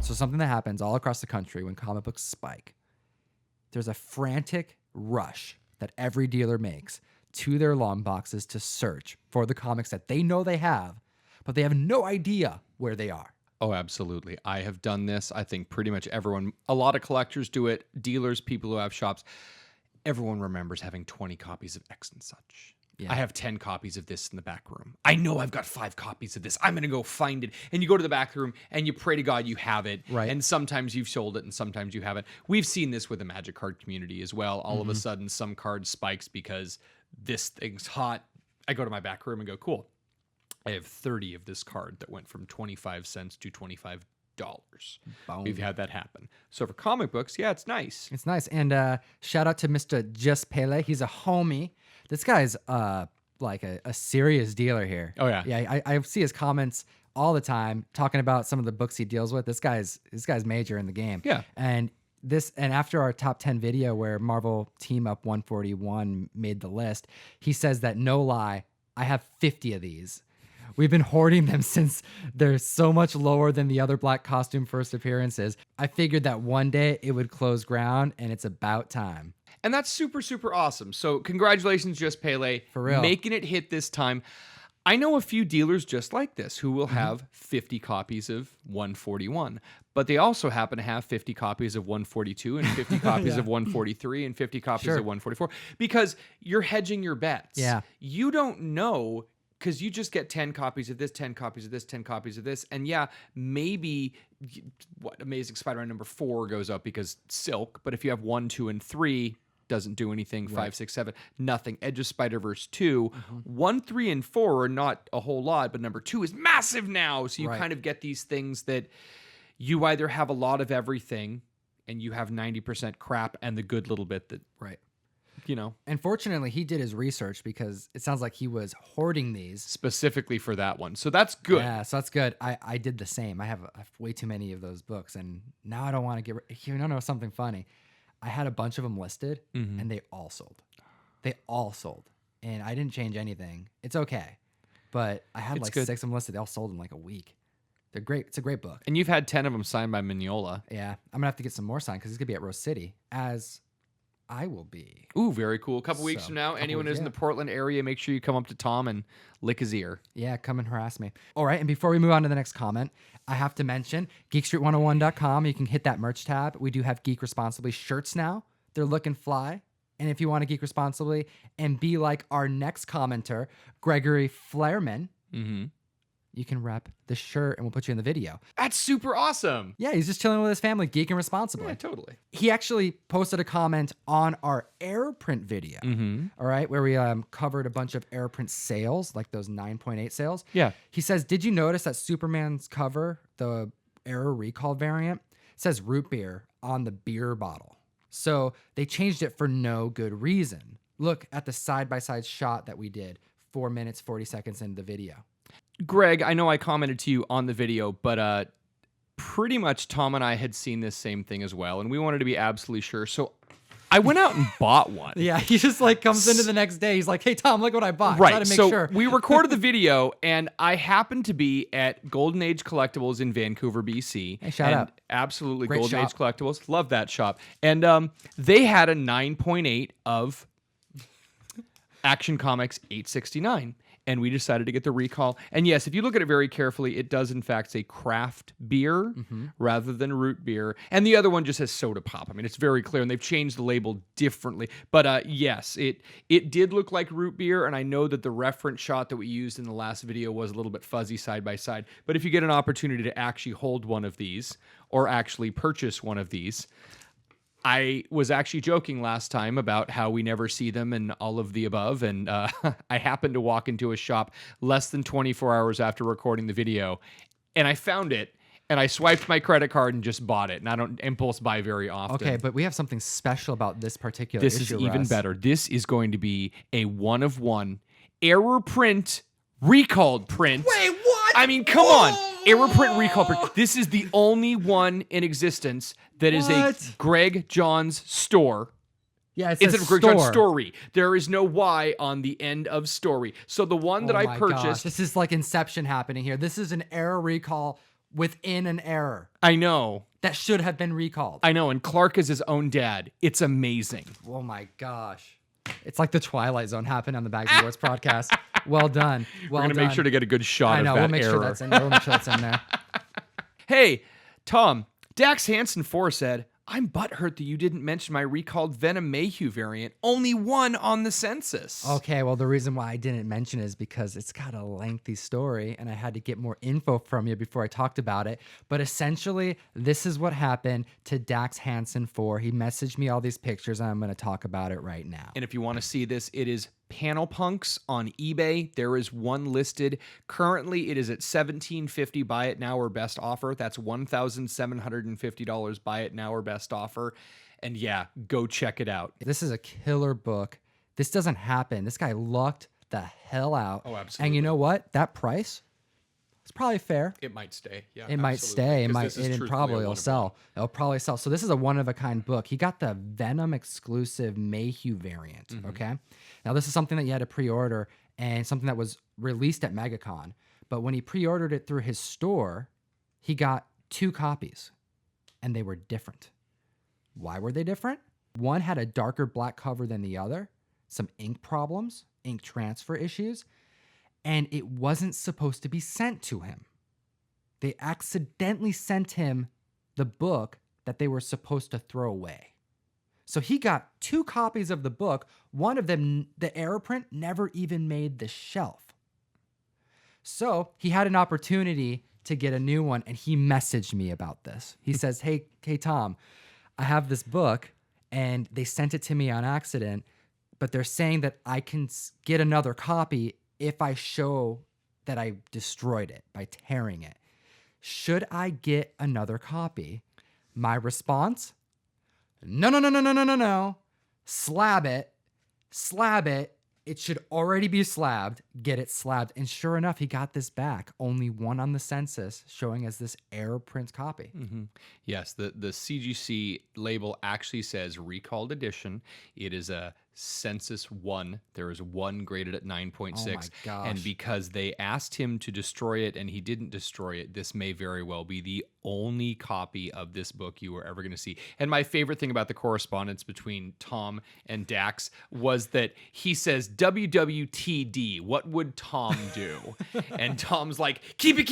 So something that happens all across the country when comic books spike, there's a frantic rush that every dealer makes to their long boxes to search for the comics that they know they have, but they have no idea where they are. Oh, absolutely. I have done this. I think pretty much everyone, a lot of collectors do it, dealers, people who have shops. Everyone remembers having 20 copies of X and such. Yeah. I have 10 copies of this in the back room. I know I've got 5 copies of this. I'm going to go find it. And you go to the back room and you pray to God you have it. Right. And sometimes you've sold it and sometimes you haven't. We've seen this with the Magic card community as well. All of a sudden, some card spikes because this thing's hot. I go to my back room and go, cool. I have 30 of this card that went from 25 cents to $25. Boom. We've had that happen. So for comic books, yeah, it's nice. It's nice. And shout out to Mr. Just Pele. He's a homie. This guy's like a serious dealer here. Oh, yeah. Yeah, I see his comments all the time talking about some of the books he deals with. This guy's major in the game. Yeah. And after our top 10 video where Marvel Team Up 141 made the list, he says that, no lie, I have 50 of these. We've been hoarding them since they're so much lower than the other Black Costume first appearances. I figured that one day it would close ground, and it's about time. And that's super, super awesome. So congratulations, Just Pele. For real. Making it hit this time. I know a few dealers just like this who will have 50 copies of 141, but they also happen to have 50 copies of 142 and 50 copies of 143 and 50 copies of 144 because you're hedging your bets. Yeah. You don't know because you just get 10 copies of this, 10 copies of this, 10 copies of this. And yeah, maybe Amazing Spider-Man number 4 goes up because Silk, but if you have 1, 2, and 3, doesn't do anything. 5, 6, 7, nothing. Edge of Spider-Verse 2, 1, 3, and 4 are not a whole lot, but number 2 is massive now. So you kind of get these things that you either have a lot of everything and you have 90% crap and the good little bit that, you know. And fortunately, he did his research because it sounds like he was hoarding these specifically for that one. So that's good. Yeah, so that's good. I did the same. I have way too many of those books, and now I don't want to get rid. You know something funny? I had a bunch of them listed, and they all sold. They all sold, and I didn't change anything. It's okay, but I had like 6 of them listed. They all sold in like a week. They're great. It's a great book. And you've had 10 of them signed by Mignola. Yeah, I'm gonna have to get some more signed because he's gonna be at Rose City as I will be. Ooh, very cool. A couple weeks from now, anyone who's in the Portland area, make sure you come up to Tom and lick his ear. Yeah, come and harass me. All right, and before we move on to the next comment, I have to mention geekstreet101.com. You can hit that merch tab. We do have Geek Responsibly shirts now. They're looking fly. And if you want to geek responsibly and be like our next commenter, Gregory Flairman, you can rep the shirt and we'll put you in the video. That's super awesome. Yeah, he's just chilling with his family, geeking responsibly. Yeah, totally. He actually posted a comment on our AirPrint video, all right, where we covered a bunch of AirPrint sales, like those 9.8 sales. Yeah. He says, did you notice that Superman's cover, the Error Recall variant, says root beer on the beer bottle? So they changed it for no good reason. Look at the side-by-side shot that we did 4 minutes, 40 seconds into the video. Greg, I know I commented to you on the video, but pretty much Tom and I had seen this same thing as well, and we wanted to be absolutely sure. So I went out and bought one. Yeah, he just like comes into the next day. He's like, hey, Tom, look what I bought. Right, Gotta make so sure. we recorded the video, and I happened to be at Golden Age Collectibles in Vancouver, BC. Hey, shout out. Absolutely, Great Golden shop. Age Collectibles. Love that shop. And they had a 9.8 of Action Comics 869. And we decided to get the recall. And yes, if you look at it very carefully, it does in fact say craft beer rather than root beer. And the other one just says soda pop. I mean, it's very clear, and they've changed the label differently. But yes, it did look like root beer, and I know that the reference shot that we used in the last video was a little bit fuzzy side by side. But if you get an opportunity to actually hold one of these or actually purchase one of these, I was actually joking last time about how we never see them and all of the above, and I happened to walk into a shop less than 24 hours after recording the video, and I found it, and I swiped my credit card and just bought it, and I don't impulse buy very often. Okay, but we have something special about this particular This issue, is even Russ. better. This is going to be a one-of-one error print, recalled print. Wait, what? I mean, come on. Error print, recall print. This is the only one in existence that is a Greg John's store. Yeah, it instead says of Greg John's store. story. There is no Y on the end of story. So the one that I my purchased. gosh, this is like Inception happening here. This is an Error Recall within an error I know. that should have been recalled. I know. And Clark is his own dad. It's amazing. Oh my gosh. It's like the Twilight Zone happened on the Bags of Words podcast. Well done. Well We're going to make sure to get a good shot I know. of that We'll make error. sure that's in. We'll make sure that's in there. Hey, Tom, Dax Hansen 4 said, I'm butthurt that you didn't mention my recalled Venom Mayhew variant. Only one on the census. Okay, well, the reason why I didn't mention it is because it's got a lengthy story and I had to get more info from you before I talked about it. But essentially, this is what happened to Dax Hansen 4. He messaged me all these pictures and I'm going to talk about it right now. And if you want to see this, it is Panel Punks on eBay. There is one listed. Currently, it is at $1,750. Buy it now or best offer. That's $1,750. Buy it now or best offer. And yeah, go check it out. This is a killer book. This doesn't happen. This guy lucked the hell out. Oh, absolutely. And you know what? That price is probably fair. It might stay. Yeah, It might stay. It might. It probably will sell. It'll probably sell. So this is a one of a kind book. He got the Venom exclusive Mayhew variant. Okay. Now this is something that you had to pre-order and something that was released at MegaCon. But when he pre-ordered it through his store, he got 2 copies, and they were different. Why were they different? One had a darker black cover than the other, some ink problems, ink transfer issues, and it wasn't supposed to be sent to him. They accidentally sent him the book that they were supposed to throw away. So he got 2 copies of the book. One of them, the error print, never even made the shelf. So he had an opportunity to get a new one, and he messaged me about this. He says, hey, Tom, I have this book, and they sent it to me on accident, but they're saying that I can get another copy if I show that I destroyed it by tearing it. Should I get another copy? My response, no. Slab it. It should already be slabbed. Get it slabbed. And sure enough, he got this back. Only one on the census showing as this error print copy. Yes, the CGC label actually says recalled edition. It is a Census 1. There is 1 graded at 9.6. Oh my gosh. And because they asked him to destroy it and he didn't destroy it, this may very well be the only copy of this book you are ever going to see. And my favorite thing about the correspondence between Tom and Dax was that he says, WWTD, what would Tom do? And Tom's like, keep it.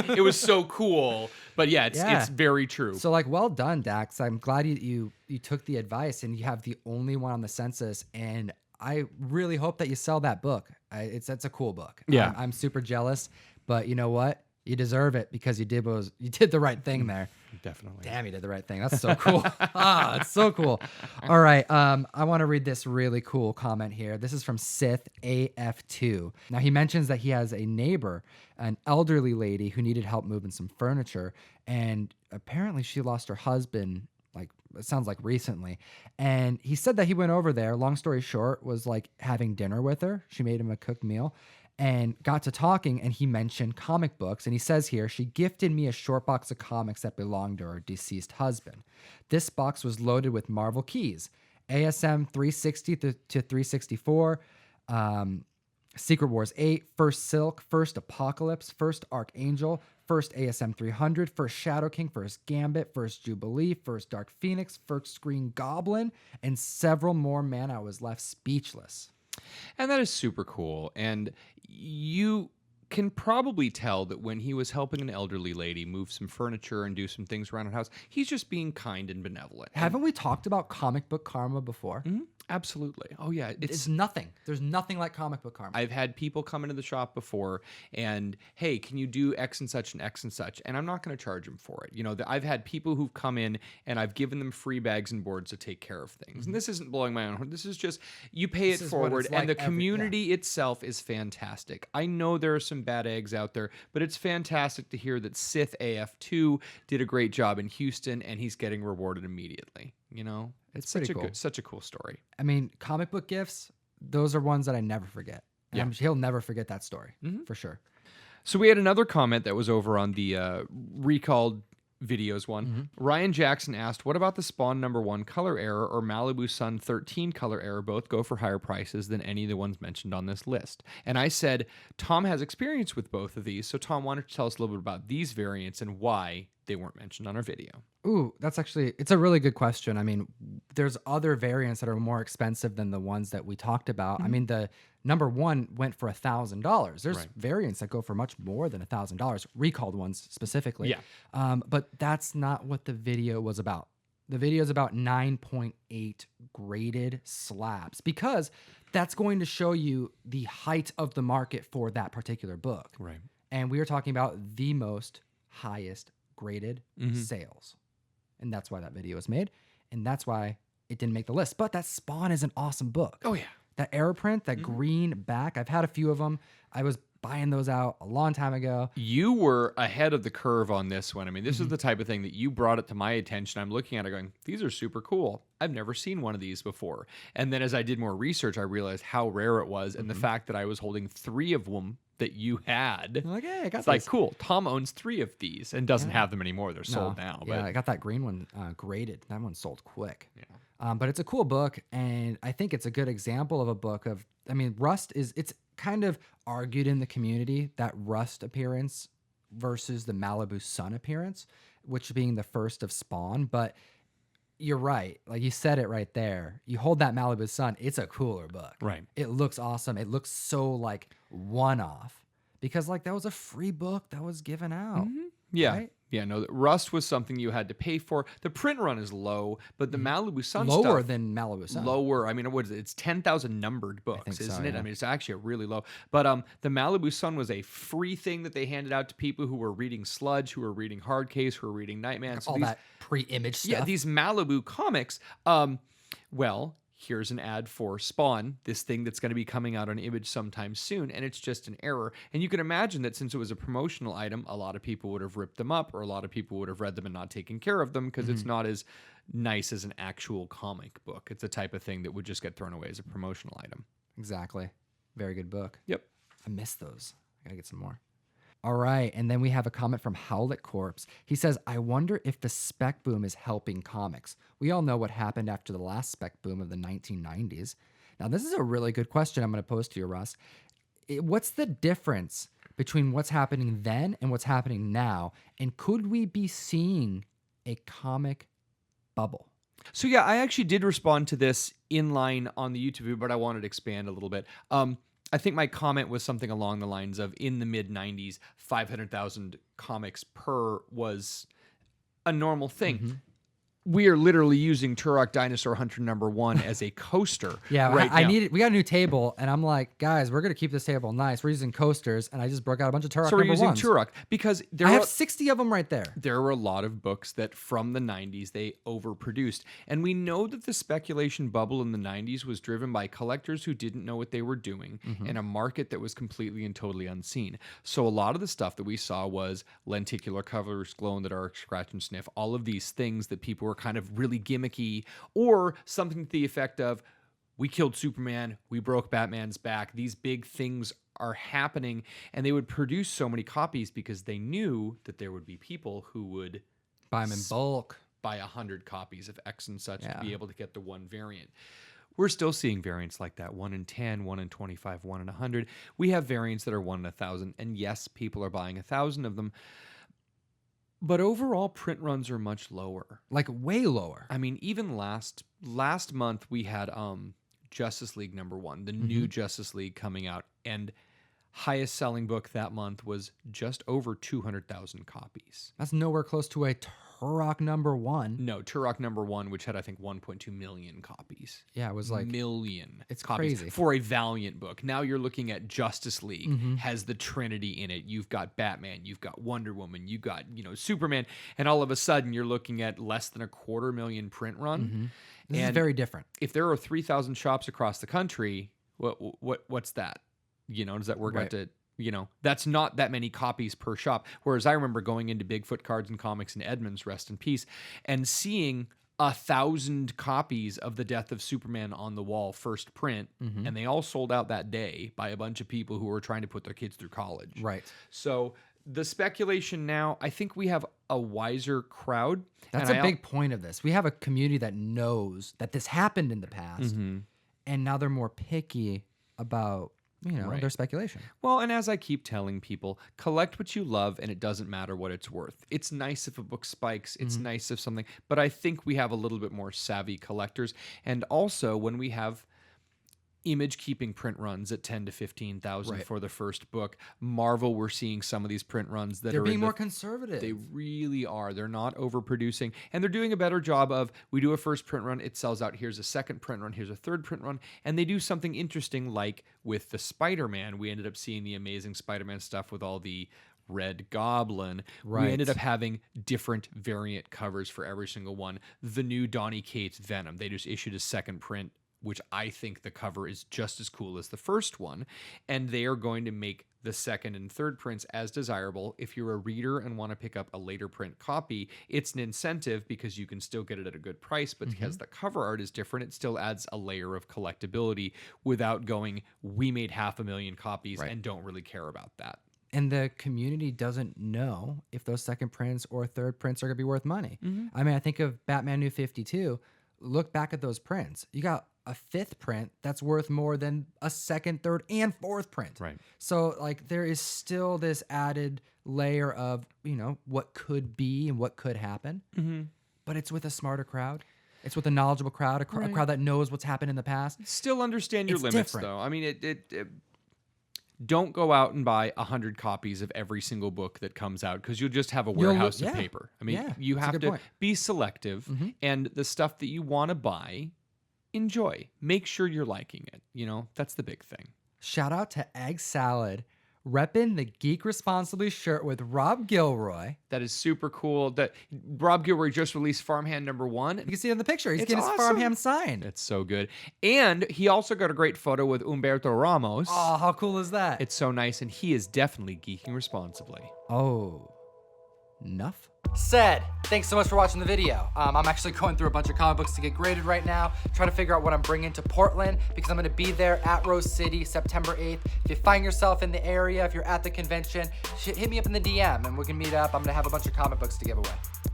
It was so cool. But yeah, it's very true. So like, well done, Dax. I'm glad you took the advice and you have the only one on the census. And I really hope that you sell that book. It's a cool book. Yeah. I'm super jealous, but you know what? You deserve it because you did the right thing there. Definitely. Damn, you did the right thing. That's so cool. It's so cool. All right. I want to read this really cool comment here. This is from Sith AF2. Now, he mentions that he has a neighbor, an elderly lady who needed help moving some furniture. And apparently she lost her husband, like, it sounds like recently. And he said that he went over there. Long story short, was like having dinner with her. She made him a cooked meal. And got to talking, and he mentioned comic books. And he says here, she gifted me a short box of comics that belonged to her deceased husband. This box was loaded with Marvel keys, ASM 360 to 364, Secret Wars 8, First Silk, First Apocalypse, First Archangel, First ASM 300, First Shadow King, First Gambit, First Jubilee, First Dark Phoenix, First Green Goblin, and several more. Man, I was left speechless. And that is super cool. And you can probably tell that when he was helping an elderly lady move some furniture and do some things around her house, he's just being kind and benevolent. Haven't we talked about comic book karma before? Mm-hmm. Absolutely. Oh, yeah. It's nothing. There's nothing like comic book karma. I've had people come into the shop before and, hey, can you do X and such and X and such? And I'm not going to charge them for it. You know, I've had people who've come in and I've given them free bags and boards to take care of things. And this isn't blowing my own horn. This is just, you pay it forward. And the community itself is fantastic. I know there are some bad eggs out there, but it's fantastic to hear that Sith AF2 did a great job in Houston and he's getting rewarded immediately. You know, it's such a cool story. I mean, comic book gifts, those are ones that I never forget. And he'll never forget that story for sure. So we had another comment that was over on the recalled videos one. Ryan Jackson asked, what about the Spawn #1 color error or Malibu Sun 13 color error? Both go for higher prices than any of the ones mentioned on this list. And I said, Tom has experience with both of these. So Tom, why don't you tell us a little bit about these variants and why they weren't mentioned on our video? Ooh, it's a really good question. I mean, there's other variants that are more expensive than the ones that we talked about. I mean, the #1 went for $1,000. There's variants that go for much more than $1,000, recalled ones specifically. Yeah. But that's not what the video was about. The video is about 9.8 graded slabs because that's going to show you the height of the market for that particular book. Right. And we are talking about the most highest graded sales. And that's why that video was made. And that's why it didn't make the list. But that Spawn is an awesome book. Oh, yeah. That arrow print, that green back, I've had a few of them. I was buying those out a long time ago. You were ahead of the curve on this one. I mean, this is the type of thing that you brought it to my attention. I'm looking at it going, these are super cool. I've never seen one of these before. And then as I did more research, I realized how rare it was. And the fact that I was holding 3 of them that you had. I'm like, hey, I got it's like, cool. Tom owns 3 of these and doesn't have them anymore. They're sold now. Yeah, But I got that green one graded. That one sold quick. Yeah. But it's a cool book. And I think it's a good example of a book of, I mean, Rust it's kind of argued in the community, that Rust appearance versus the Malibu Sun appearance, which being the first of Spawn. But you're right. Like you said it right there. You hold that Malibu Sun, it's a cooler book. Right. It looks awesome. It looks so like one-off because like that was a free book that was given out. yeah. Right? Yeah, no, Rust was something you had to pay for. The print run is low, but the Malibu Sun Lower stuff, than Malibu Sun. lower. I mean, what is it? It's 10,000 numbered books, so, isn't it? yeah. I mean, it's actually really low. But the Malibu Sun was a free thing that they handed out to people who were reading Sludge, who were reading Hardcase, who were reading Nightman. So All that pre-image stuff. yeah, these Malibu comics. Well, here's an ad for Spawn, this thing that's going to be coming out on Image sometime soon, and it's just an error. And you can imagine that since it was a promotional item, a lot of people would have ripped them up, or a lot of people would have read them and not taken care of them because it's not as nice as an actual comic book. It's the type of thing that would just get thrown away as a promotional item. Exactly. Very good book. Yep. I missed those. I gotta get some more. All right, and then we have a comment from Howlett Corpse. He says, I wonder if the spec boom is helping comics. We all know what happened after the last spec boom of the 1990s. Now, this is a really good question I'm going to pose to you, Russ. What's the difference between what's happening then and what's happening now? And could we be seeing a comic bubble? So yeah, I actually did respond to this in line on the YouTube video, but I wanted to expand a little bit. I think my comment was something along the lines of, in the mid 90s, 500,000 comics per was a normal thing. We are literally using Turok Dinosaur Hunter #1 as a coaster. Yeah, right I now. needed. We got a new table, and I'm like, guys, we're gonna keep this table nice. We're using coasters, and I just broke out a bunch of Turok So we're using #1s. Turok because there I are, have 60 of them right there. there were a lot of books that from the 90s they overproduced. And we know that the speculation bubble in the 90s was driven by collectors who didn't know what they were doing in a market that was completely and totally unseen. So a lot of the stuff that we saw was lenticular covers, glow in the dark, scratch and sniff, all of these things that people were kind of really gimmicky, or something to the effect of, we killed Superman, we broke Batman's back, these big things are happening, and they would produce so many copies because they knew that there would be people who would Buy them in bulk. buy 100 copies of X and such Yeah. to be able to get the one variant. We're still seeing variants like that, 1 in 10, 1 in 25, 1 in 100. We have variants that are 1 in 1,000, and yes, people are buying 1,000 of them. But overall, print runs are much lower. Like way lower. I mean, even last month we had Justice League #1, the new Justice League coming out, and highest selling book that month was just over 200,000 copies. That's nowhere close to a Turok #1. No, Turok #1, which had I think 1.2 million copies. Yeah, it was like million. It's copies crazy. for a Valiant book. Now you're looking at Justice League has the Trinity in it. You've got Batman, you've got Wonder Woman, you've got Superman, and all of a sudden you're looking at less than a 250,000 print run. This is And very different. if there are 3,000 shops across the country, what's that? Does that work out Right. to, that's not that many copies per shop. Whereas I remember going into Bigfoot Cards and Comics in Edmonds, rest in peace, and seeing 1,000 copies of The Death of Superman on the Wall first print, and they all sold out that day by a bunch of people who were trying to put their kids through college. Right. So the speculation now, I think we have a wiser crowd. That's a big point of this. We have a community that knows that this happened in the past, and now they're more picky about, their speculation. Well, and as I keep telling people, collect what you love, and it doesn't matter what it's worth. It's nice if a book spikes. It's nice if something, but I think we have a little bit more savvy collectors. And also, when we have image keeping print runs at 10 to 15,000 for the first book, Marvel, we're seeing some of these print runs that they're are being more conservative. They really are. They're not overproducing, and they're doing a better job of, we do a first print run, it sells out, here's a second print run, here's a third print run, and they do something interesting, like with the Spider-Man. We ended up seeing the Amazing Spider-Man stuff with all the Red Goblin. Right. We ended up having different variant covers for every single one. The new Donny Cates Venom, they just issued a second print, which I think the cover is just as cool as the first one. And they are going to make the second and third prints as desirable. If you're a reader and want to pick up a later print copy, it's an incentive because you can still get it at a good price, but because the cover art is different, it still adds a layer of collectability without going, we made 500,000 copies and don't really care about that. And the community doesn't know if those second prints or third prints are going to be worth money. I mean, I think of Batman New 52. Look back at those prints. You got a fifth print that's worth more than a second, third, and fourth print. Right. So, there is still this added layer of, what could be and what could happen. But it's with a smarter crowd. It's with a knowledgeable crowd, a crowd that knows what's happened in the past. Still understand your limits, different. though. I mean, don't go out and buy 100 copies of every single book that comes out, because you'll just have a warehouse of paper. I mean, you have to be selective, and the stuff that you want to buy, enjoy. Make sure you're liking it. That's the big thing. Shout out to Egg Salad, repping the Geek Responsibly shirt with Rob Gilroy. That is super cool. That Rob Gilroy just released Farmhand #1. You can see it in the picture. He's It's getting awesome. his Farmhand signed. It's so good. And he also got a great photo with Humberto Ramos. Oh, how cool is that? It's so nice, and he is definitely geeking responsibly. Oh, enough said. Thanks so much for watching the video. I'm actually going through a bunch of comic books to get graded right now, trying to figure out what I'm bringing to Portland, because I'm going to be there at Rose City September 8th. If you find yourself in the area, if you're at the convention, hit me up in the DM and we can meet up. I'm going to have a bunch of comic books to give away.